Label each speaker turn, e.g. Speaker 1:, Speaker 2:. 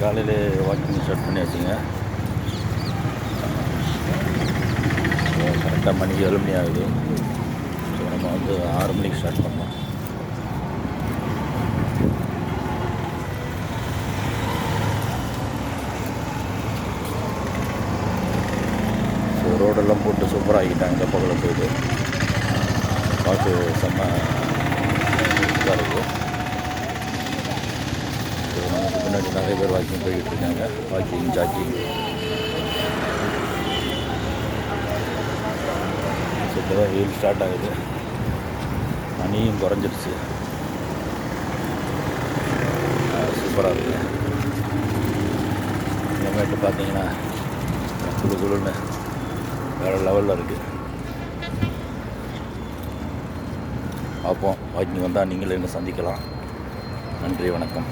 Speaker 1: காலையில் walking start பண்ணியாச்சுங்க. கரெக்டாக மணி 7 மணி ஆகுது. ஸோ நம்ம 6 மணிக்கு ஸ்டார்ட் பண்ணோம். ஸோ ரோடெல்லாம் போட்டு சூப்பராக ஆகிட்டாங்க. பகல போயிட்டு பார்த்து செம்ம இதாக இருக்குது. ஸோ நமக்கு பின்னாடி நிறைய பேர் வாக்கிங் போய்கிட்டு இருக்காங்க. Walking jogging. ஸோ இப்போ தான் வெயில் ஸ்டார்ட் ஆகுது. மணியும் குறைஞ்சிருச்சு. சூப்பராக இருக்குது. இனிமேட்டு பார்த்தீங்கன்னா குழு குழுன்னு வேறு லெவலில் இருக்குது. பார்ப்போம். வாக்கிங் வந்தால் நீங்களே என்ன சந்திக்கலாம். நன்றி, வணக்கம்.